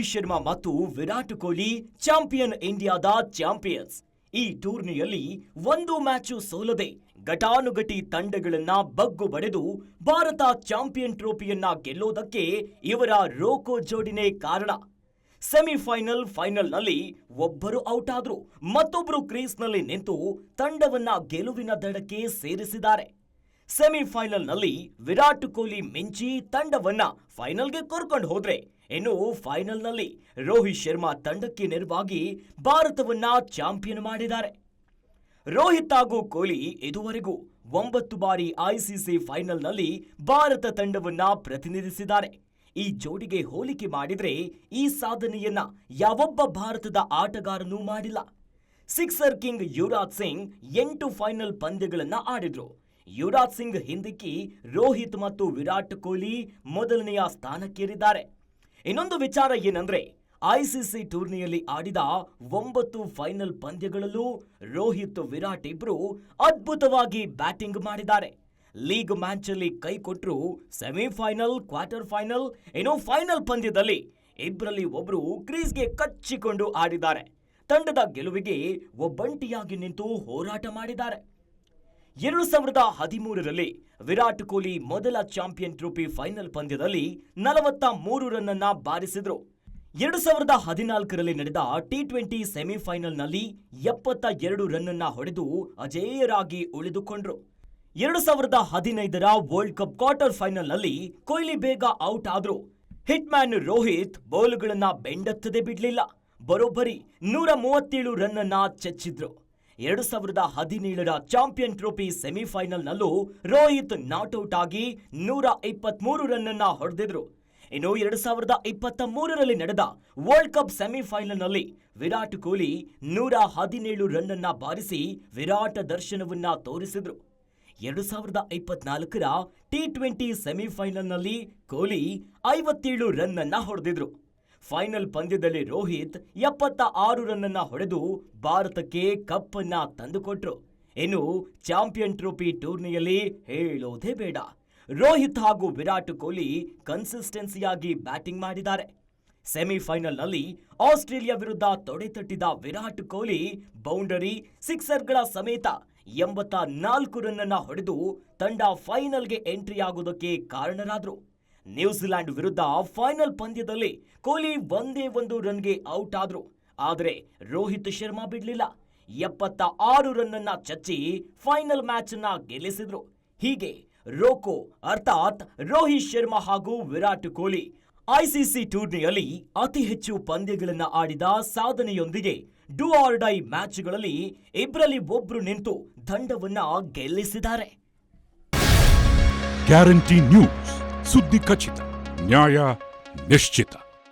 ರೋಹಿತ್ ಶರ್ಮಾ ಮತ್ತು ವಿರಾಟ್ ಕೊಹ್ಲಿ ಚಾಂಪಿಯನ್ ಇಂಡಿಯಾದ ಚಾಂಪಿಯನ್ಸ್. ಈ ಟೂರ್ನಿಯಲ್ಲಿ ಒಂದು ಮ್ಯಾಚು ಸೋಲದೆ ಘಟಾನುಘಟಿ ತಂಡಗಳನ್ನ ಬಗ್ಗು ಬಡೆದು ಭಾರತ ಚಾಂಪಿಯನ್ ಟ್ರೋಫಿಯನ್ನ ಗೆಲ್ಲೋದಕ್ಕೆ ಇವರ ರೋಕೋ ಜೋಡಿನೇ ಕಾರಣ. ಫೈನಲ್ನಲ್ಲಿ ಒಬ್ಬರು ಔಟ್ ಆದ್ರು, ಮತ್ತೊಬ್ಬರು ಕ್ರೀಸ್ನಲ್ಲಿ ನಿಂತು ತಂಡವನ್ನ ಗೆಲುವಿನ ದಡಕ್ಕೆ ಸೇರಿಸಿದ್ದಾರೆ. ಸೆಮಿಫೈನಲ್ನಲ್ಲಿ ವಿರಾಟ್ ಕೊಹ್ಲಿ ಮಿಂಚಿ ತಂಡವನ್ನ ಫೈನಲ್ಗೆ ಕರ್ಕೊಂಡು ಹೋದ್ರೆ, ಇನ್ನು ಫೈನಲ್ನಲ್ಲಿ ರೋಹಿತ್ ಶರ್ಮಾ ತಂಡಕ್ಕೆ ನೆರವಾಗಿ ಭಾರತವನ್ನ ಚಾಂಪಿಯನ್ ಮಾಡಿದ್ದಾರೆ. ರೋಹಿತ್ ಹಾಗೂ ಕೊಹ್ಲಿ ಇದುವರೆಗೂ 9 ಬಾರಿ ಐಸಿಸಿ ಫೈನಲ್ನಲ್ಲಿ ಭಾರತ ತಂಡವನ್ನ ಪ್ರತಿನಿಧಿಸಿದ್ದಾರೆ. ಈ ಜೋಡಿಗೆ ಹೋಲಿಕೆ ಮಾಡಿದ್ರೆ ಈ ಸಾಧನೆಯನ್ನ ಯಾವೊಬ್ಬ ಭಾರತದ ಆಟಗಾರನೂ ಮಾಡಿಲ್ಲ. Sixer king Yuvraj Singh 8 final ಪಂದ್ಯಗಳನ್ನ ಆಡಿದ್ರು. ಯುವರಾಜ್ ಸಿಂಗ್ ಹಿಂದಿಕ್ಕಿ ರೋಹಿತ್ ಮತ್ತು ವಿರಾಟ್ ಕೊಹ್ಲಿ ಮೊದಲನೆಯ ಸ್ಥಾನಕ್ಕೇರಿದ್ದಾರೆ. ಇನ್ನೊಂದು ವಿಚಾರ ಏನಂದ್ರೆ, ಐಸಿಸಿ ಟೂರ್ನಿಯಲ್ಲಿ ಆಡಿದ 9 ಫೈನಲ್ ಪಂದ್ಯಗಳಲ್ಲೂ ರೋಹಿತ್ ವಿರಾಟ್ ಇಬ್ರು ಅದ್ಭುತವಾಗಿ ಬ್ಯಾಟಿಂಗ್ ಮಾಡಿದ್ದಾರೆ. ಲೀಗ್ ಮ್ಯಾಚ್ ಅಲ್ಲಿ ಕೈ ಕೊಟ್ಟರು, ಸೆಮಿಫೈನಲ್, ಕ್ವಾರ್ಟರ್ ಫೈನಲ್, ಏನೋ ಫೈನಲ್ ಪಂದ್ಯದಲ್ಲಿ ಇಬ್ಬರಲ್ಲಿ ಒಬ್ರು ಕ್ರೀಸ್ಗೆ ಕಚ್ಚಿಕೊಂಡು ಆಡಿದ್ದಾರೆ. ತಂಡದ ಗೆಲುವಿಗೆ ಒಬ್ಬಂಟಿಯಾಗಿ ನಿಂತು ಹೋರಾಟ ಮಾಡಿದ್ದಾರೆ. 2013ರಲ್ಲಿ ವಿರಾಟ್ ಕೊಹ್ಲಿ ಮೊದಲ ಚಾಂಪಿಯನ್ ಟ್ರೋಫಿ ಫೈನಲ್ ಪಂದ್ಯದಲ್ಲಿ 43 ರನ್ ಅನ್ನ ಬಾರಿಸಿದ್ರು. 2014ರಲ್ಲಿ ನಡೆದ ಟಿ20 ಸೆಮಿಫೈನಲ್ನಲ್ಲಿ 72 ರನ್ ಅನ್ನ ಹೊಡೆದು ಅಜೇಯರಾಗಿ ಉಳಿದುಕೊಂಡ್ರು. 2015ರ ವರ್ಲ್ಡ್ ಕಪ್ ಕ್ವಾರ್ಟರ್ ಫೈನಲ್ನಲ್ಲಿ ಕೊಹ್ಲಿ ಬೇಗ ಔಟ್ ಆದ್ರು. ಹಿಟ್ ಮ್ಯಾನ್ ರೋಹಿತ್ ಬೌಲ್ಗಳನ್ನ ಬೆಂಡತ್ತದೆ ಬಿಡ್ಲಿಲ್ಲ. ಬರೋಬ್ಬರಿ 137 ರನ್ ಅನ್ನ ಚೆಚ್ಚಿದ್ರು. 2017ರ ಚಾಂಪಿಯನ್ ಟ್ರೋಫಿ ಸೆಮಿಫೈನಲ್ನಲ್ಲೂ ರೋಹಿತ್ ನಾಟ್ಔಟ್ ಆಗಿ 123 ರನ್ ಅನ್ನ ಹೊಡೆದಿದ್ರು. ಇನ್ನು 2023ರಲ್ಲಿ ನಡೆದ ವರ್ಲ್ಡ್ ಕಪ್ ಸೆಮಿಫೈನಲ್ನಲ್ಲಿ ವಿರಾಟ್ ಕೊಹ್ಲಿ 117 ರನ್ ಅನ್ನ ಬಾರಿಸಿ ವಿರಾಟ ದರ್ಶನವನ್ನ ತೋರಿಸಿದ್ರು. 2024ರ ಟಿ20 ಸೆಮಿಫೈನಲ್ನಲ್ಲಿ ಕೊಹ್ಲಿ 57 ರನ್ ಅನ್ನ ಹೊಡೆದಿದ್ರು. ಫೈನಲ್ ಪಂದ್ಯದಲ್ಲಿ ರೋಹಿತ್ 76 ರನ್ ಅನ್ನ ಹೊಡೆದು ಭಾರತಕ್ಕೆ ಕಪ್ ಅನ್ನ ತಂದುಕೊಟ್ರು. ಇನ್ನು ಚಾಂಪಿಯನ್ ಟ್ರೋಫಿ ಟೂರ್ನಿಯಲ್ಲಿ ಹೇಳೋದೇ ಬೇಡ, ರೋಹಿತ್ ಹಾಗೂ ವಿರಾಟ್ ಕೊಹ್ಲಿ ಕನ್ಸಿಸ್ಟೆನ್ಸಿಯಾಗಿ ಬ್ಯಾಟಿಂಗ್ ಮಾಡಿದ್ದಾರೆ. ಸೆಮಿಫೈನಲ್ನಲ್ಲಿ ಆಸ್ಟ್ರೇಲಿಯಾ ವಿರುದ್ಧ ತೊಡೆತಟ್ಟಿದ ವಿರಾಟ್ ಕೊಹ್ಲಿ ಬೌಂಡರಿ, ಸಿಕ್ಸರ್ಗಳ ಸಮೇತ 84 ರನ್ ಅನ್ನ ಹೊಡೆದು ತಂಡ ಫೈನಲ್ಗೆ ಎಂಟ್ರಿ ಆಗೋದಕ್ಕೆ ಕಾರಣರಾದ್ರು. ನ್ಯೂಜಿಲೆಂಡ್ ವಿರುದ್ಧ ಫೈನಲ್ ಪಂದ್ಯದಲ್ಲಿ ಕೊಹ್ಲಿ ಒಂದೇ ಒಂದು ರನ್ಗೆ ಔಟ್ ಆದ್ರು. ಆದರೆ ರೋಹಿತ್ ಶರ್ಮಾ ಬಿಡ್ಲಿಲ್ಲ. 76 ರನ್ ಅನ್ನ ಚಚ್ಚಿ ಫೈನಲ್ ಮ್ಯಾಚ್ ಅನ್ನ ಗೆಲ್ಲಿಸಿದ್ರು. ಹೀಗೆ ರೋಕೋ ಅರ್ಥಾತ್ ರೋಹಿತ್ ಶರ್ಮಾ ಹಾಗೂ ವಿರಾಟ್ ಕೊಹ್ಲಿ ಐಸಿಸಿ ಟೂರ್ನಿಯಲ್ಲಿ ಅತಿ ಹೆಚ್ಚು ಪಂದ್ಯಗಳನ್ನ ಆಡಿದ ಸಾಧನೆಯೊಂದಿಗೆ ಡೂ ಆರ್ ಡೈ ಮ್ಯಾಚ್ಗಳಲ್ಲಿ ಇಬ್ಬರಲ್ಲಿ ಒಬ್ರು ನಿಂತು ತಂಡವನ್ನ ಗೆಲ್ಲಿಸಿದ್ದಾರೆ. ಗ್ಯಾರಂಟಿ ನ್ಯೂಸ್, ಸುದ್ದಿ ಖಚಿತ, ನ್ಯಾಯ ನಿಶ್ಚಿತ.